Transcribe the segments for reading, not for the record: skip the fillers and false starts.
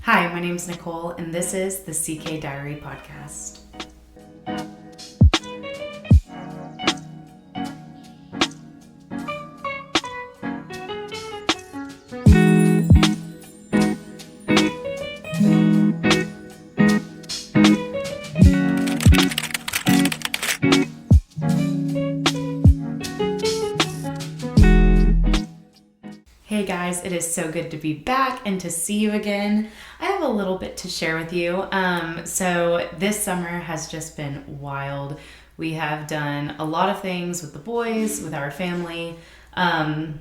Hi, my name is Nicole, and this is the CK Diary Podcast. Hey guys, it is so good to be back and to see you again. I have a little bit to share with you. So this summer has just been wild. We have done a lot of things with the boys, with our family, and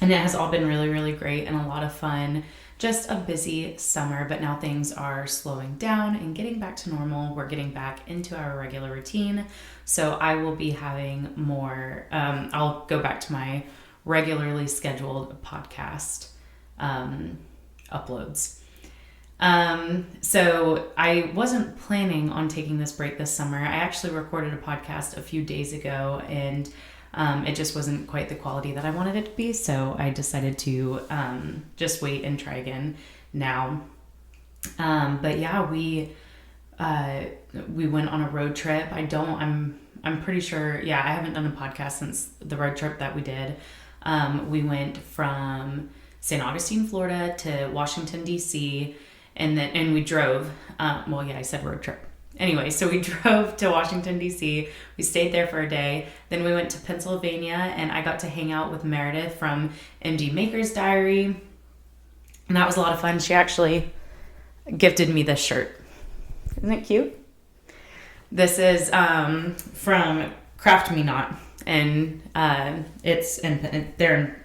it has all been really, really great and a lot of fun. Just a busy summer, but now things are slowing down and getting back to normal. We're getting back into our regular routine. So I will be having more, I'll go back to my regularly scheduled podcast uploads. So I wasn't planning on taking this break this summer. I actually recorded a podcast a few days ago and it just wasn't quite the quality that I wanted it to be. So I decided to just wait and try again now. But yeah, we went on a road trip. I'm pretty sure, I haven't done a podcast since the road trip that we did. We went from St. Augustine, Florida to Washington, D.C. and we drove, I said road trip. Anyway, so we drove to Washington, D.C. We stayed there for a day. Then we went to Pennsylvania and I got to hang out with Meredith from MD Maker's Diary. And that was a lot of fun. She actually gifted me this shirt. Isn't it cute? This is from Craft Me Not. And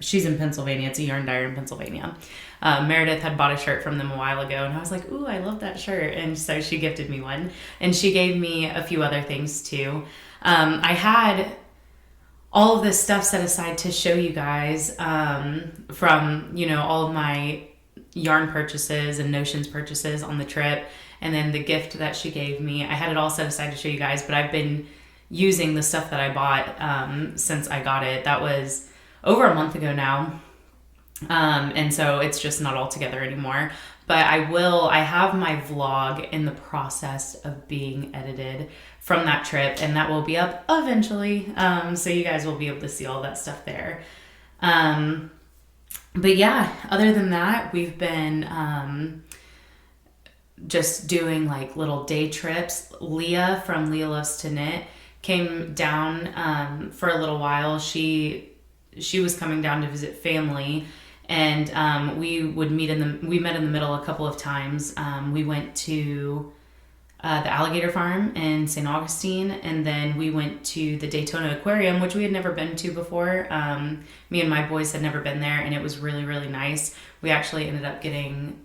she's in Pennsylvania. It's a yarn dyer in Pennsylvania. Meredith had bought a shirt from them a while ago and I was like, ooh, I love that shirt. And so she gifted me one and she gave me a few other things too. I had all of this stuff set aside to show you guys from, all of my yarn purchases and notions purchases on the trip. And then the gift that she gave me, I had it all set aside to show you guys, but I've been using the stuff that I bought since I got it. That was over a month ago now. And so it's just not all together anymore. But I have my vlog in the process of being edited from that trip, and that will be up eventually. So you guys will be able to see all that stuff there. But yeah, other than that, we've been just doing like little day trips. Leah from Leah Loves to Knit came down for a little while. She was coming down to visit family, and we met in the middle a couple of times. We went to the alligator farm in St. Augustine, and then we went to the Daytona Aquarium, which we had never been to before. Me and my boys had never been there, and it was really, really nice. We actually ended up getting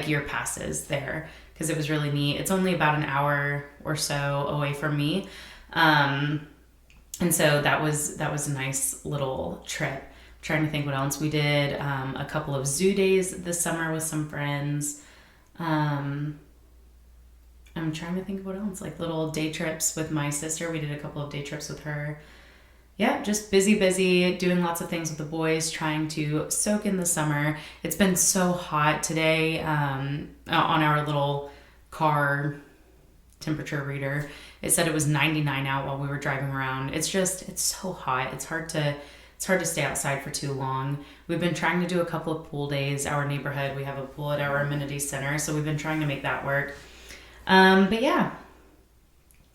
year passes there because it was really neat. It's only about an hour or so away from me. And so that was a nice little trip. I'm trying to think what else we did. A couple of zoo days this summer with some friends. I'm trying to think of what else, like little day trips with my sister. We did a couple of day trips with her. Yeah, just busy, doing lots of things with the boys, trying to soak in the summer. It's been so hot today on our little car temperature reader. It said it was 99 out while we were driving around. It's so hot. It's hard to stay outside for too long. We've been trying to do a couple of pool days. Our neighborhood, we have a pool at our amenity center, so we've been trying to make that work. But yeah,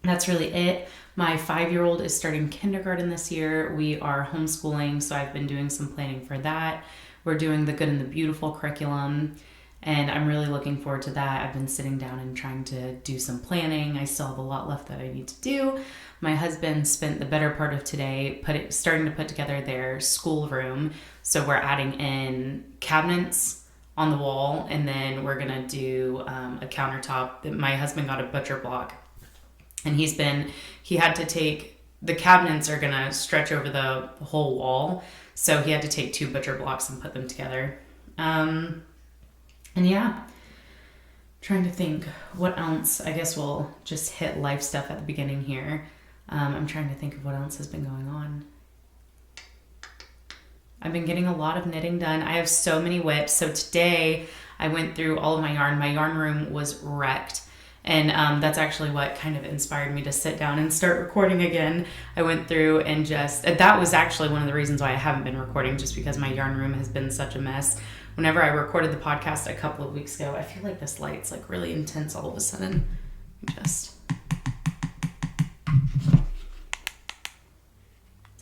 that's really it. My 5-year-old is starting kindergarten this year. We are homeschooling, so I've been doing some planning for that. We're doing the Good and the Beautiful curriculum, and I'm really looking forward to that. I've been sitting down and trying to do some planning. I still have a lot left that I need to do. My husband spent the better part of today starting to put together their schoolroom. So we're adding in cabinets on the wall, and then we're gonna do a countertop. My husband got a butcher block. And he had to take, the cabinets are going to stretch over the whole wall. So he had to take 2 butcher blocks and put them together. And yeah, trying to think what else. I guess we'll just hit life stuff at the beginning here. I'm trying to think of what else has been going on. I've been getting a lot of knitting done. I have so many whips. So today I went through all of my yarn. My yarn room was wrecked. And that's actually what kind of inspired me to sit down and start recording again. I went through and that was actually one of the reasons why I haven't been recording, just because my yarn room has been such a mess. Whenever I recorded the podcast a couple of weeks ago, I feel like this light's like really intense all of a sudden. Is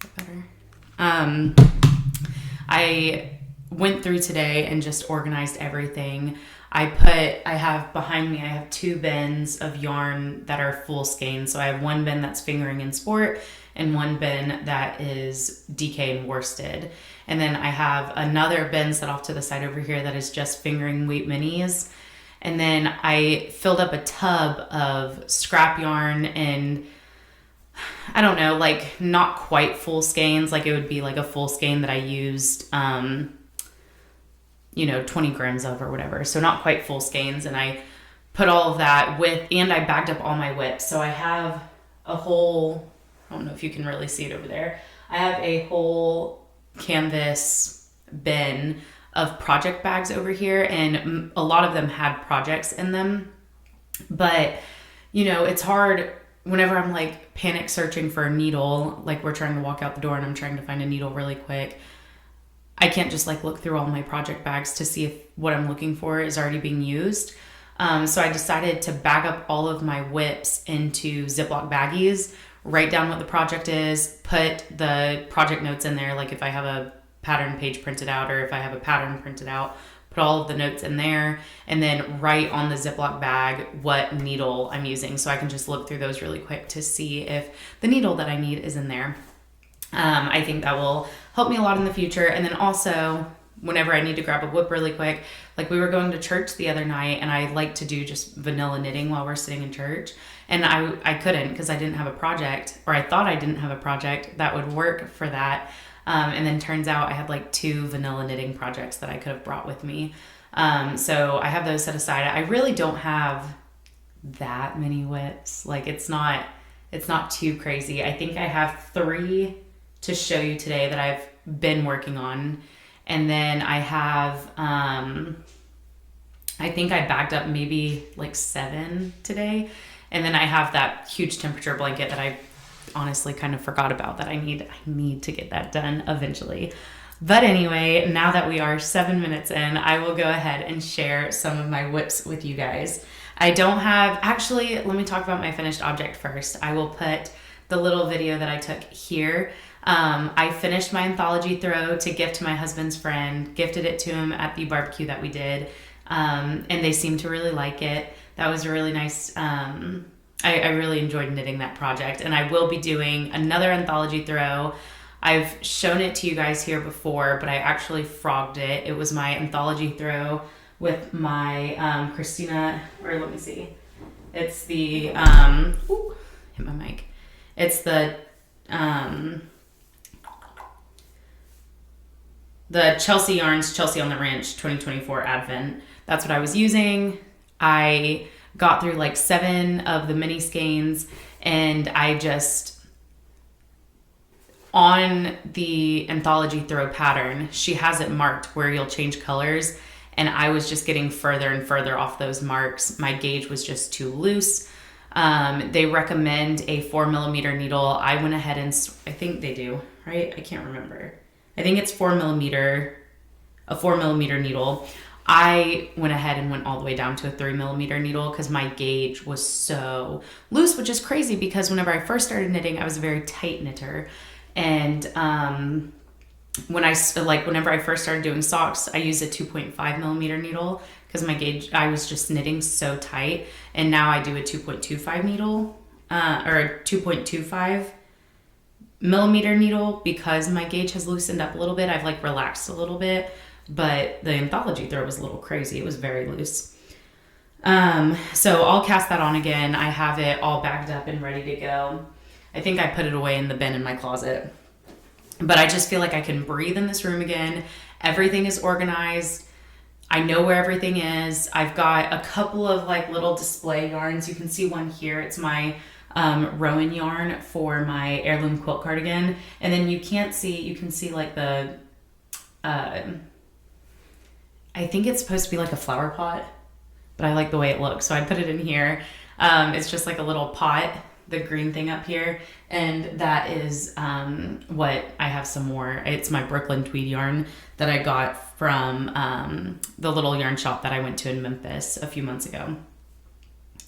that better? I went through today and just organized everything. I have behind me, I have 2 bins of yarn that are full skein. So I have one bin that's fingering and sport and one bin that is DK and worsted. And then I have another bin set off to the side over here that is just fingering wheat minis. And then I filled up a tub of scrap yarn and I don't know, like not quite full skeins. Like it would be like a full skein that I used, 20 grams of or whatever. So not quite full skeins. And I put all of that and I bagged up all my whips. So I have a whole, I don't know if you can really see it over there. I have a whole canvas bin of project bags over here. And a lot of them had projects in them. But, it's hard whenever I'm like panic searching for a needle, like we're trying to walk out the door and I'm trying to find a needle really quick. I can't just like look through all my project bags to see if what I'm looking for is already being used. So I decided to bag up all of my whips into Ziploc baggies, write down what the project is, put the project notes in there, like if I have a pattern page printed out or if I have a pattern printed out, put all of the notes in there, and then write on the Ziploc bag what needle I'm using. So I can just look through those really quick to see if the needle that I need is in there. I think that will help me a lot in the future. And then also, whenever I need to grab a whip really quick, like we were going to church the other night and I like to do just vanilla knitting while we're sitting in church. And I couldn't because I didn't have a project, or I thought I didn't have a project that would work for that. And then turns out I had like 2 vanilla knitting projects that I could have brought with me. So I have those set aside. I really don't have that many whips. Like it's not too crazy. I think I have 3 to show you today that I've been working on. And then I have, I think I bagged up maybe like 7 today. And then I have that huge temperature blanket that I honestly kind of forgot about that I need to get that done eventually. But anyway, now that we are 7 minutes in, I will go ahead and share some of my whips with you guys. Actually, let me talk about my finished object first. I will put the little video that I took here. I finished my anthology throw to gift to my husband's friend, gifted it to him at the barbecue that we did, and they seemed to really like it. That was a really nice, I really enjoyed knitting that project, and I will be doing another anthology throw. I've shown it to you guys here before, but I actually frogged it. It was my anthology throw with my Christina, or let me see. It's the, hit my mic. It's the Chelsea Yarns, Chelsea on the Ranch 2024 Advent. That's what I was using. I got through like 7 of the mini skeins, and I just, on the anthology throw pattern, she has it marked where you'll change colors, and I was just getting further and further off those marks. My gauge was just too loose. They recommend a 4mm needle. I went ahead and, I think they do, right? I can't remember. I think it's a 4mm needle. I went ahead and went all the way down to a 3mm needle because my gauge was so loose, which is crazy because whenever I first started knitting, I was a very tight knitter. And whenever I first started doing socks, I used a 2.5mm needle because my gauge, I was just knitting so tight. And now I do a 2.25 needle, or a 2.25mm needle because my gauge has loosened up a little bit. I've like relaxed a little bit, but the anthology throw was a little crazy. It was very loose. So I'll cast that on again. I have it all bagged up and ready to go. I think I put it away in the bin in my closet, but I just feel like I can breathe in this room again. Everything is organized. I know where everything is. I've got a couple of like little display yarns. You can see one here. It's my Rowan yarn for my heirloom quilt cardigan. And then you can see like the I think it's supposed to be like a flower pot, but I like the way it looks, so I put it in here. It's just like a little pot, the green thing up here, and that is what I have some more. It's my Brooklyn tweed yarn that I got from the little yarn shop that I went to in Memphis a few months ago.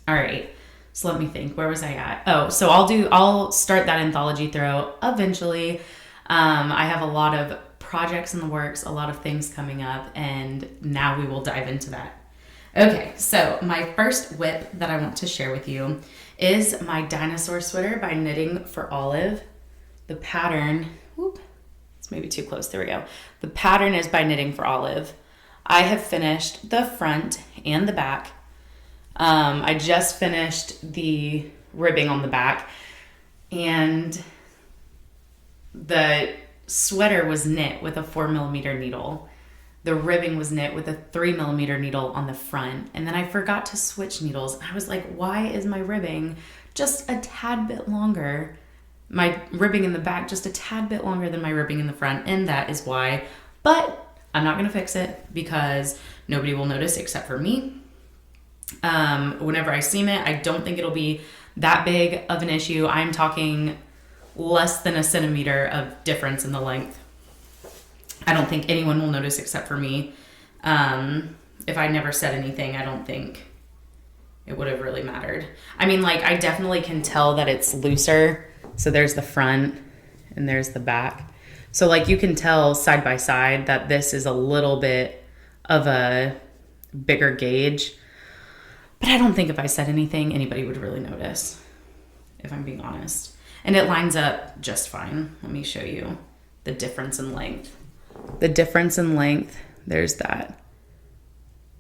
All right, so let me think. Where was I at? Oh, so I'll start that anthology throw eventually. I have a lot of projects in the works, a lot of things coming up, and now we will dive into that. Okay, so my first whip that I want to share with you is my dinosaur sweater by Knitting for Olive. The pattern, it's maybe too close, there we go. The pattern is by Knitting for Olive. I have finished the front and the back. I just finished the ribbing on the back, and the sweater was knit with a 4mm needle. The ribbing was knit with a 3mm needle on the front, and then I forgot to switch needles. I was like, why is my ribbing just a tad bit longer? My ribbing in the back just a tad bit longer than my ribbing in the front, and that is why. But I'm not gonna fix it because nobody will notice except for me. Whenever I seam it, I don't think it'll be that big of an issue. I'm talking less than a centimeter of difference in the length. I don't think anyone will notice except for me. If I never said anything, I don't think it would have really mattered. I mean, like, I definitely can tell that it's looser. So there's the front and there's the back. So like you can tell side by side that this is a little bit of a bigger gauge. But I don't think if I said anything, anybody would really notice, if I'm being honest. And it lines up just fine. Let me show you the difference in length. The difference in length, there's that.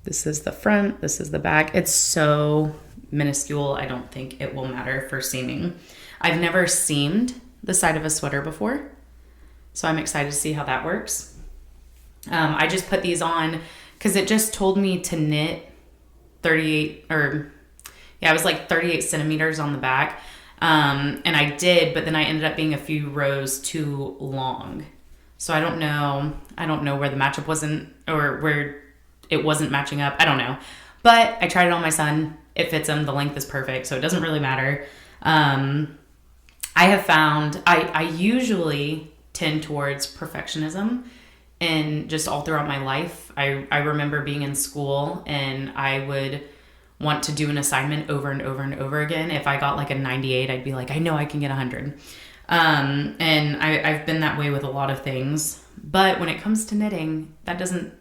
This is the front, this is the back. It's so minuscule, I don't think it will matter for seaming. I've never seamed the side of a sweater before, so I'm excited to see how that works. I just put these on because it just told me to knit 38, it was like 38 centimeters on the back. And I did, but then I ended up being a few rows too long. So I don't know where the matchup wasn't, or where it wasn't matching up. I don't know. But I tried it on my son. It fits him. The length is perfect, so it doesn't really matter. I have found I usually tend towards perfectionism, and just all throughout my life. I remember being in school and I would want to do an assignment over and over and over again. If I got like a 98, I'd be like, I know I can get 100. And I've been that way with a lot of things. But when it comes to knitting, that doesn't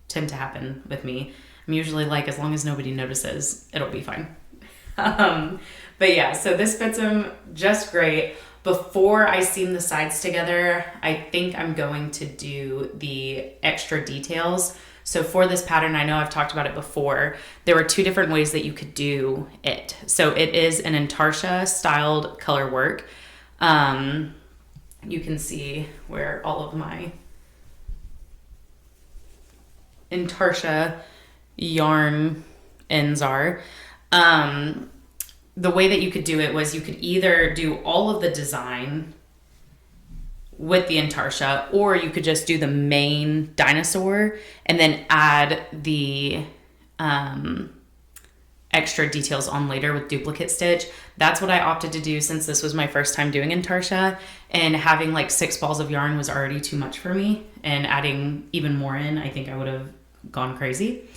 tend to happen with me. I'm usually like, as long as nobody notices, it'll be fine. But yeah, so this fits him just great. Before I seam the sides together, I think I'm going to do the extra details. So for this pattern, I know I've talked about it before, there were two different ways that you could do it. So it is an Intarsia styled color work. You can see where all of my Intarsia yarn ends are. The way that you could do it was you could either do all of the design with the Intarsia, or you could just do the main dinosaur and then add the extra details on later with duplicate stitch. That's what I opted to do since this was my first time doing Intarsia, and having like 6 balls of yarn was already too much for me, and adding even more in, I think I would have gone crazy.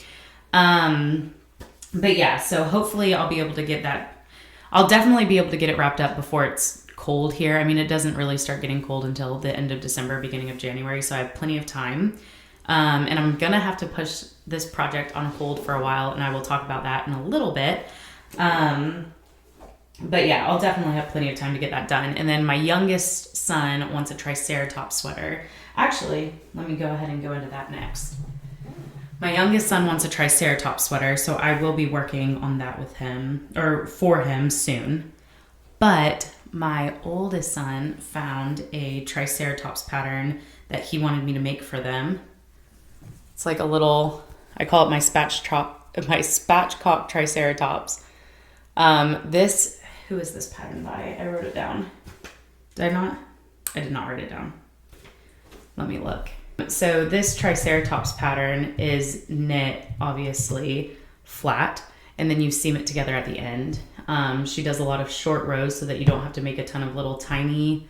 But yeah, so hopefully I'll be able to get that. I'll definitely be able to get it wrapped up before it's cold here. I mean, it doesn't really start getting cold until the end of December, beginning of January, so I have plenty of time. And I'm gonna have to push this project on hold for a while, and I will talk about that in a little bit. But yeah, I'll definitely have plenty of time to get that done. And then my youngest son wants a Triceratops sweater. Actually, let me go ahead and go into that next. My youngest son wants a Triceratops sweater, so I will be working on that with him, or for him soon. But my oldest son found a Triceratops pattern that he wanted me to make for them. It's like a little, I call it my spatchcock Triceratops. Who is this pattern by? I wrote it down. Did I not? I did not write it down. Let me look. So this Triceratops pattern is knit, obviously, flat, and then you seam it together at the end. She does a lot of short rows so that you don't have to make a ton of little tiny,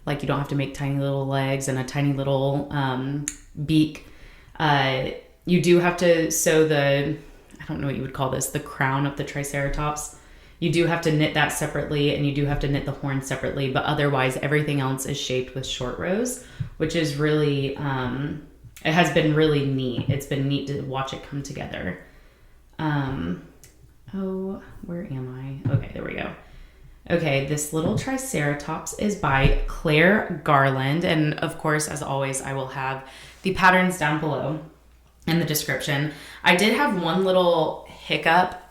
like you don't have to make tiny little legs and a tiny little beak. You do have to sew the, I don't know what you would call this, the crown of the Triceratops. You do have to knit that separately, and you do have to knit the horn separately, but otherwise everything else is shaped with short rows, which is really, it has been really neat. It's been neat to watch it come together. Oh, where am I? Okay, there we go. Okay, this little Triceratops is by Claire Garland, and of course, as always, I will have the patterns down below in the description. I did have one little hiccup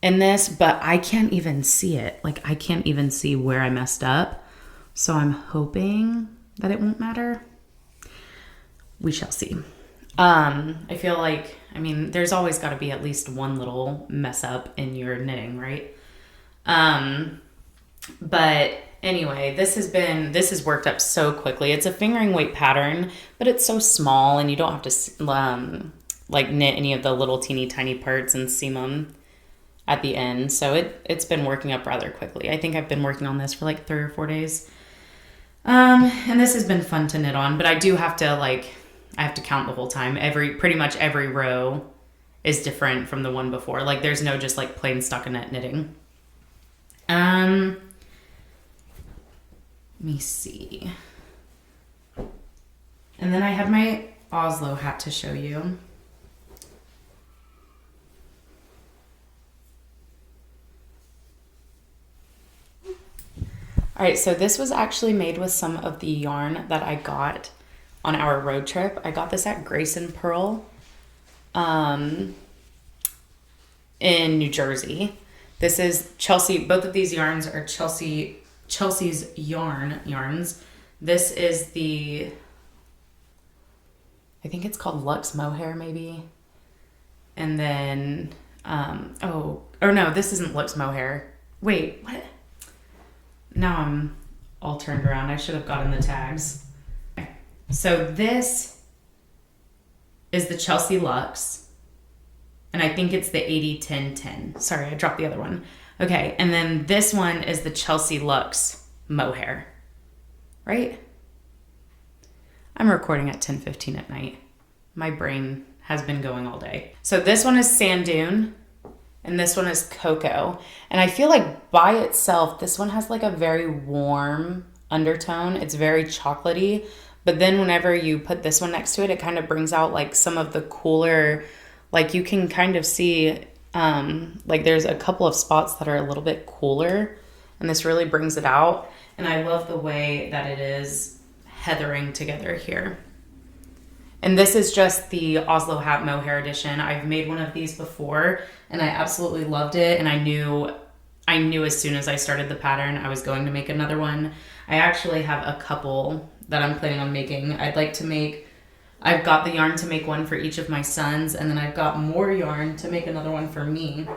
in this, but I can't even see it. Like, I can't even see where I messed up. So I'm hoping that it won't matter. We shall see. I feel like, I mean, there's always got to be at least one little mess up in your knitting, right? But anyway, this has worked up so quickly. It's a fingering weight pattern, but it's so small, and you don't have to like knit any of the little teeny tiny parts and seam them at the end. So it's been working up rather quickly. I think I've been working on this for like 3 or 4 days. And this has been fun to knit on, but I do have to I have to count the whole time. Pretty much every row is different from the one before. Like, there's no just like plain stockinette knitting. Let me see. And then I have my Oslo hat to show you. All right, so this was actually made with some of the yarn that I got on our road trip. I got this at Grace and Pearl in New Jersey. This is Chelsea. Both of these yarns are Chelsea's yarns. This is the, I think it's called Luxe Mohair maybe. And then, oh no, this isn't Luxe Mohair. Wait, what? Now I'm all turned around. I should have gotten the tags. Okay. So this is the Chelsea Luxe, and I think it's the 80-10-10. Sorry, I dropped the other one. Okay, and then this one is the Chelsea Luxe Mohair, right? I'm recording at 10:15 at night. My brain has been going all day. So this one is Sand Dune, and this one is Cocoa. And I feel like by itself, this one has like a very warm undertone. It's very chocolatey. But then whenever you put this one next to it, it kind of brings out like some of the cooler, like you can kind of see, like there's a couple of spots that are a little bit cooler. And this really brings it out. And I love the way that it is heathering together here. And this is just the Oslo Hat Mohair edition. I've made one of these before, and I absolutely loved it. And I knew as soon as I started the pattern, I was going to make another one. I actually have a couple that I'm planning on making. I've got the yarn to make one for each of my sons, and then I've got more yarn to make another one for me.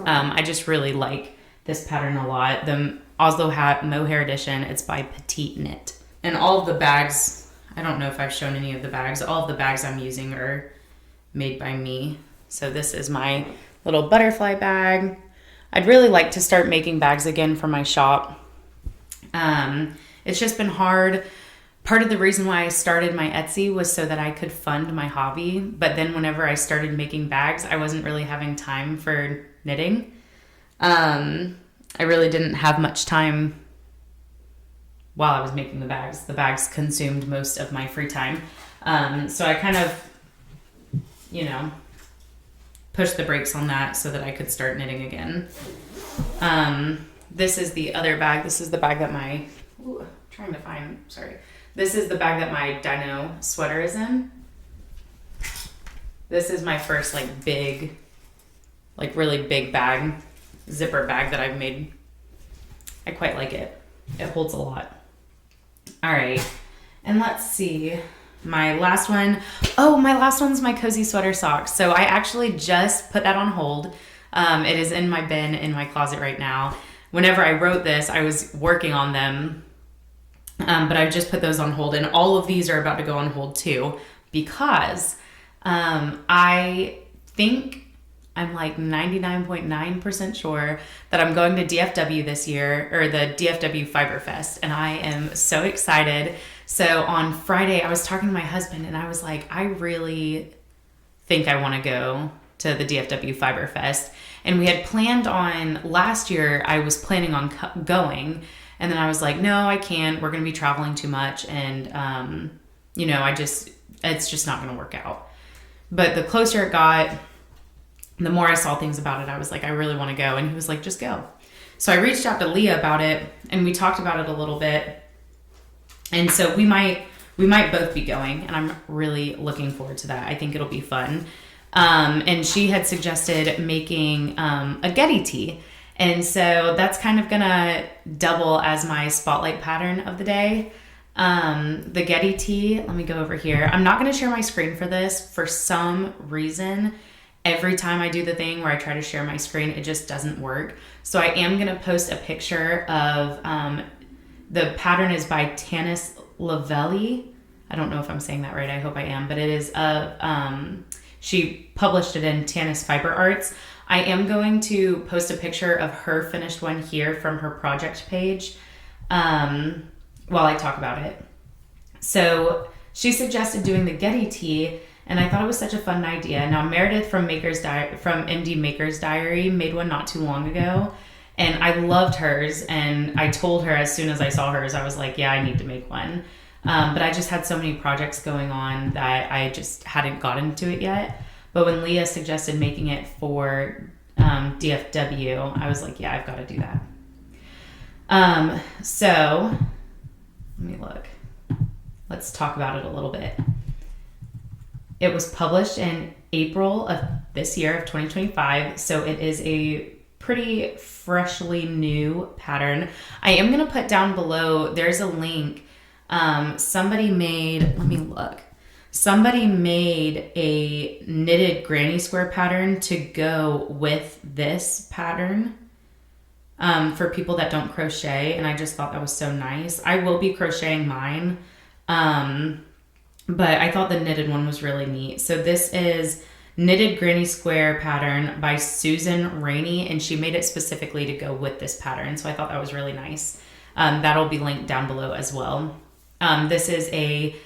I just really like this pattern a lot. The Oslo Hat Mohair edition, it's by Petite Knit. And all of the bags, I don't know if I've shown any of the bags. All of the bags I'm using are made by me. So this is my little butterfly bag. I'd really like to start making bags again for my shop. It's just been hard. Part of the reason why I started my Etsy was so that I could fund my hobby. But then whenever I started making bags, I wasn't really having time for knitting. I really didn't have much time while I was making the bags. The bags consumed most of my free time. So I kind of, pushed the brakes on that so that I could start knitting again. This is the other bag. This is the bag that This is the bag that my Dino sweater is in. This is my first really big bag, zipper bag that I've made. I quite like it. It holds a lot. All right, and let's see. My last one. Oh, my last one's my cozy sweater socks. So I actually just put that on hold. It is in my bin in my closet right now. Whenever I wrote this, I was working on them But I've just put those on hold, and all of these are about to go on hold too, because I think I'm like 99.9% sure that I'm going to DFW this year, or the DFW Fiber Fest, and I am so excited. So on Friday, I was talking to my husband, and I was like, I really think I want to go to the DFW Fiber Fest. And we had planned on, last year, I was planning on going, and then I was like, no, I can't. We're going to be traveling too much, and, it's just not going to work out. But the closer it got, the more I saw things about it, I was like, I really want to go. And he was like, just go. So I reached out to Leah about it, and we talked about it a little bit. And so we might both be going, and I'm really looking forward to that. I think it'll be fun. And she had suggested making a Getty tee. And so that's kind of gonna double as my spotlight pattern of the day. The Getty tee, let me go over here. I'm not gonna share my screen for this. For some reason, every time I do the thing where I try to share my screen, it just doesn't work. So I am gonna post a picture of, the pattern is by Tanis Lavelli. I don't know if I'm saying that right. I hope I am, but it is she published it in Tanis Fiber Arts. I am going to post a picture of her finished one here from her project page while I talk about it. So she suggested doing the Getty tee, and I thought it was such a fun idea. Now Meredith from MD Maker's Diary made one not too long ago, and I loved hers, and I told her as soon as I saw hers, I was like, yeah, I need to make one. But I just had so many projects going on that I just hadn't gotten to it yet. But when Leah suggested making it for DFW, I was like, yeah, I've got to do that. So let me look. Let's talk about it a little bit. It was published in April of this year, of 2025. So it is a pretty freshly new pattern. I am going to put down below, there's a link. Somebody made a knitted granny square pattern to go with this pattern for people that don't crochet, and I just thought that was so nice. I will be crocheting mine, but I thought the knitted one was really neat. So this is Knitted Granny Square pattern by Susan Rainey, and she made it specifically to go with this pattern, so I thought that was really nice. That'll be linked down below as well. This is a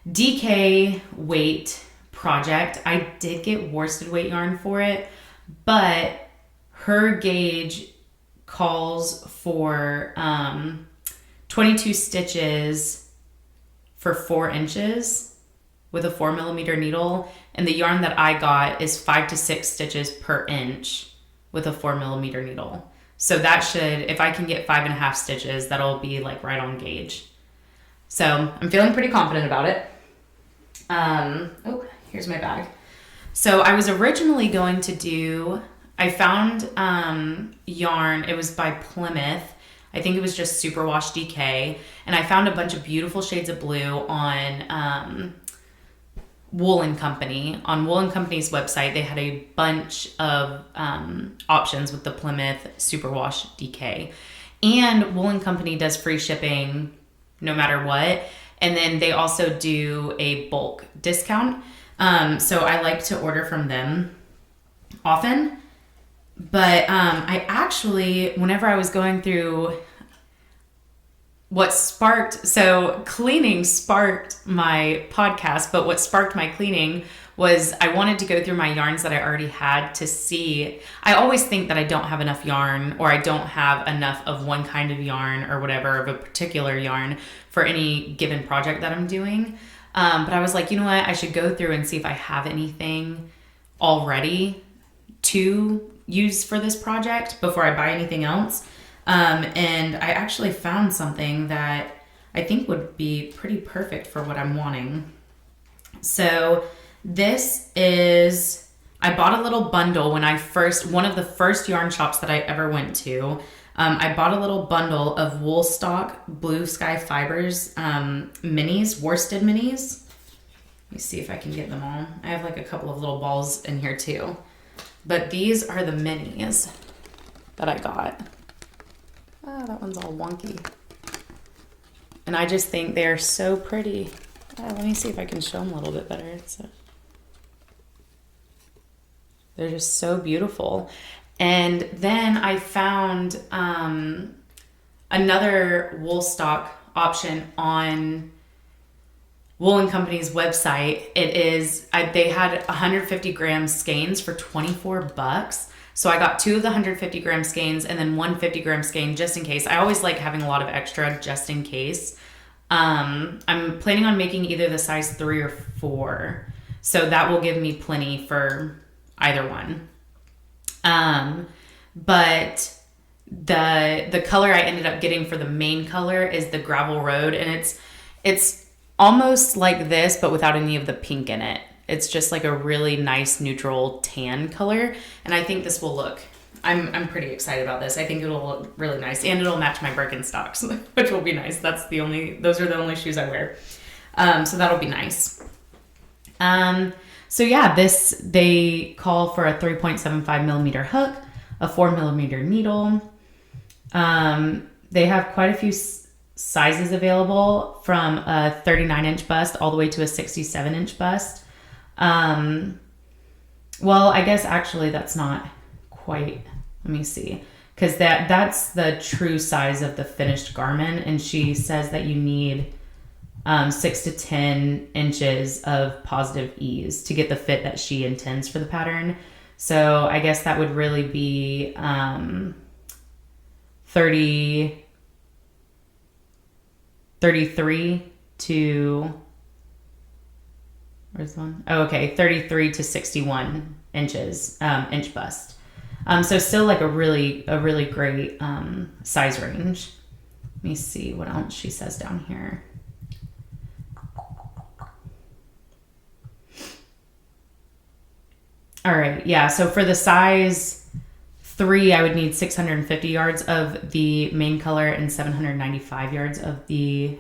DK weight project. I did get worsted weight yarn for it, but her gauge calls for 22 stitches for 4 inches with a 4mm needle, and the yarn that I got is 5 to 6 stitches per inch with a 4mm needle. So that should, if I can get 5.5 stitches, that'll be like right on gauge. So I'm feeling pretty confident about it. Here's my bag. So I was originally going to do, I found yarn, it was by Plymouth. I think it was just Superwash DK. And I found a bunch of beautiful shades of blue on Wool & Company. On Wool & Company's website, they had a bunch of options with the Plymouth Superwash DK. And Wool & Company does free shipping no matter what. And then they also do a bulk discount. So I like to order from them often. But I actually, whenever I was going through cleaning sparked my podcast, but what sparked my cleaning was I wanted to go through my yarns that I already had to see. I always think that I don't have enough yarn, or I don't have enough of one kind of yarn or whatever, of a particular yarn for any given project that I'm doing. But I was like, you know what? I should go through and see if I have anything already to use for this project before I buy anything else. And I actually found something that I think would be pretty perfect for what I'm wanting. So this is, I bought a little bundle when one of the first yarn shops that I ever went to. I bought a little bundle of Woolstock Blue Sky Fibers minis, worsted minis. Let me see if I can get them all. I have like a couple of little balls in here too. But these are the minis that I got. Oh, that one's all wonky. And I just think they're so pretty. Let me see if I can show them a little bit better. They're just so beautiful. And then I found another wool stock option on Wool & Company's website. They had 150 gram skeins for $24. So I got 2 of the 150 gram skeins and then 1 50 gram skein just in case. I always like having a lot of extra just in case. I'm planning on making either the size 3 or 4. So that will give me plenty for either one. But the color I ended up getting for the main color is the Gravel Road, and it's almost like this, but without any of the pink in it. It's just like a really nice neutral tan color, and I think this will look, I'm pretty excited about this. I think it'll look really nice, and it'll match my Birkenstocks, which will be nice. Those are the only shoes I wear. So that'll be nice. So yeah, they call for a 3.75 millimeter hook, a 4 millimeter needle. They have quite a few sizes available, from a 39-inch bust all the way to a 67-inch bust. Well, I guess actually that's not quite, let me see, because that's the true size of the finished garment, and she says that you need 6 to 10 inches of positive ease to get the fit that she intends for the pattern. So I guess that would really be 33 to, where's the one? Oh, okay, 33 to 61 inches, inch bust. So still like a really great size range. Let me see what else she says down here. All right, yeah, so for the size 3, I would need 650 yards of the main color and 795 yards of the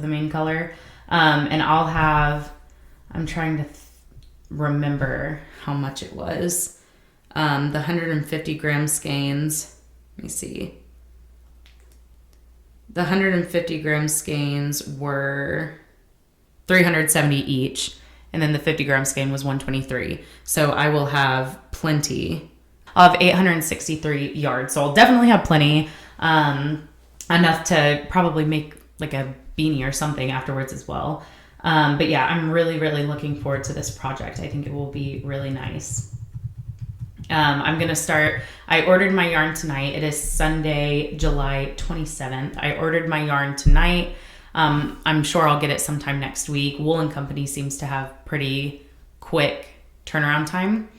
main color. And I'll have, I'm trying to remember how much it was. The 150 gram skeins, let me see. The 150 gram skeins were 370 each. And then the 50 gram skein was 123. So I will have plenty of 863 yards. So I'll definitely have plenty, enough to probably make like a beanie or something afterwards as well. But yeah, I'm really looking forward to this project. I think it will be really nice. I'm going to start, I ordered my yarn tonight. It is Sunday, July 27th. I ordered my yarn tonight. I'm sure I'll get it sometime next week. Wool & Company seems to have pretty quick turnaround time.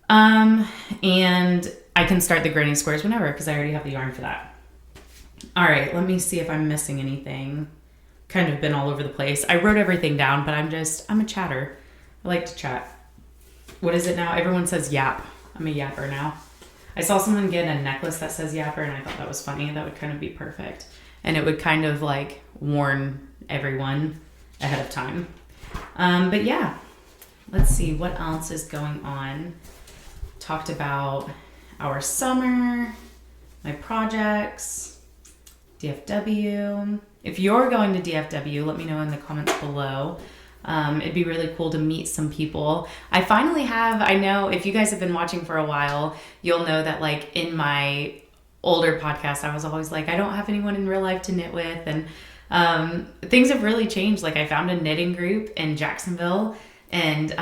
And I can start the granny squares whenever, because I already have the yarn for that. All right, let me see if I'm missing anything. Kind of been all over the place. I wrote everything down, but I'm a chatter. I like to chat. What is it now? Everyone says yap. I'm a yapper now. I saw someone get a necklace that says yapper, and I thought that was funny. That would kind of be perfect. And it would kind of like warn everyone ahead of time. But yeah, let's see what else is going on. Talked about our summer, my projects, DFW. If you're going to DFW, let me know in the comments below. It'd be really cool to meet some people. I finally have, I know if you guys have been watching for a while, you'll know that like in my older podcast, I was always like, I don't have anyone in real life to knit with. And things have really changed. Like I found a knitting group in Jacksonville, and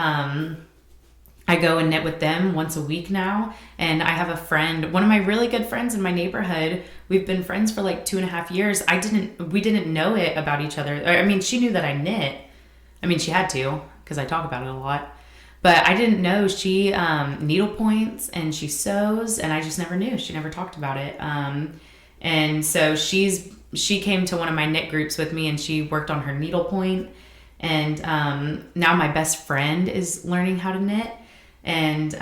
I go and knit with them once a week now. And I have a friend, one of my really good friends in my neighborhood. We've been friends for like 2.5 years. We didn't know it about each other. I mean, she knew that I knit. I mean, she had to, because I talk about it a lot. But I didn't know she needle points and she sews, and I just never knew. She never talked about it. And so she came to one of my knit groups with me, and she worked on her needlepoint. And now my best friend is learning how to knit, and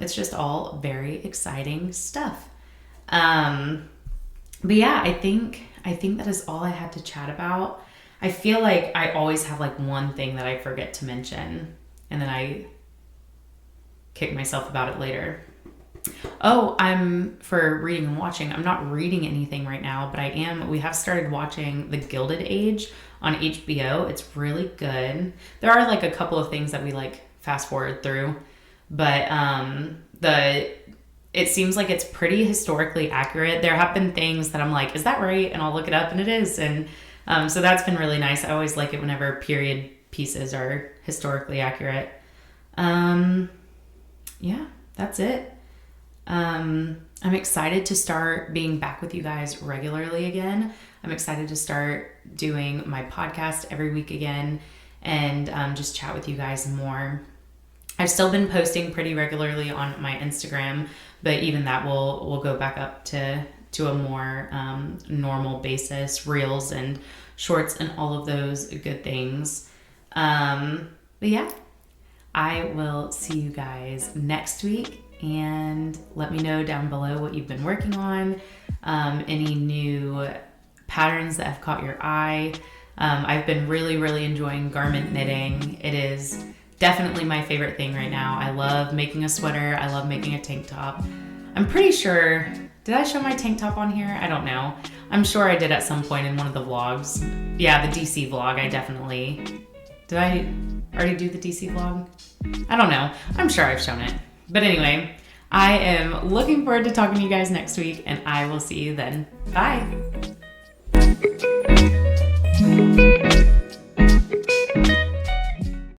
it's just all very exciting stuff. But yeah, I think that is all I had to chat about. I feel like I always have like one thing that I forget to mention, and then I kick myself about it later. Oh, for reading and watching. I'm not reading anything right now, but we have started watching The Gilded Age on HBO. It's really good. There are like a couple of things that we like fast forward through, but it seems like it's pretty historically accurate. There have been things that I'm like, is that right? And I'll look it up, and it is. And so that's been really nice. I always like it whenever period pieces are historically accurate. Yeah, that's it. I'm excited to start being back with you guys regularly again. I'm excited to start doing my podcast every week again and just chat with you guys more. I've still been posting pretty regularly on my Instagram, but even that will go back up to a more normal basis, reels and shorts and all of those good things. But yeah, I will see you guys next week, and let me know down below what you've been working on, any new patterns that have caught your eye. I've been really, really enjoying garment knitting. It is definitely my favorite thing right now. I love making a sweater. I love making a tank top. I'm pretty sure, did I show my tank top on here? I don't know. I'm sure I did at some point in one of the vlogs. Yeah, the DC vlog, did I already do the DC vlog? I don't know. I'm sure I've shown it. But anyway, I am looking forward to talking to you guys next week, and I will see you then. Bye.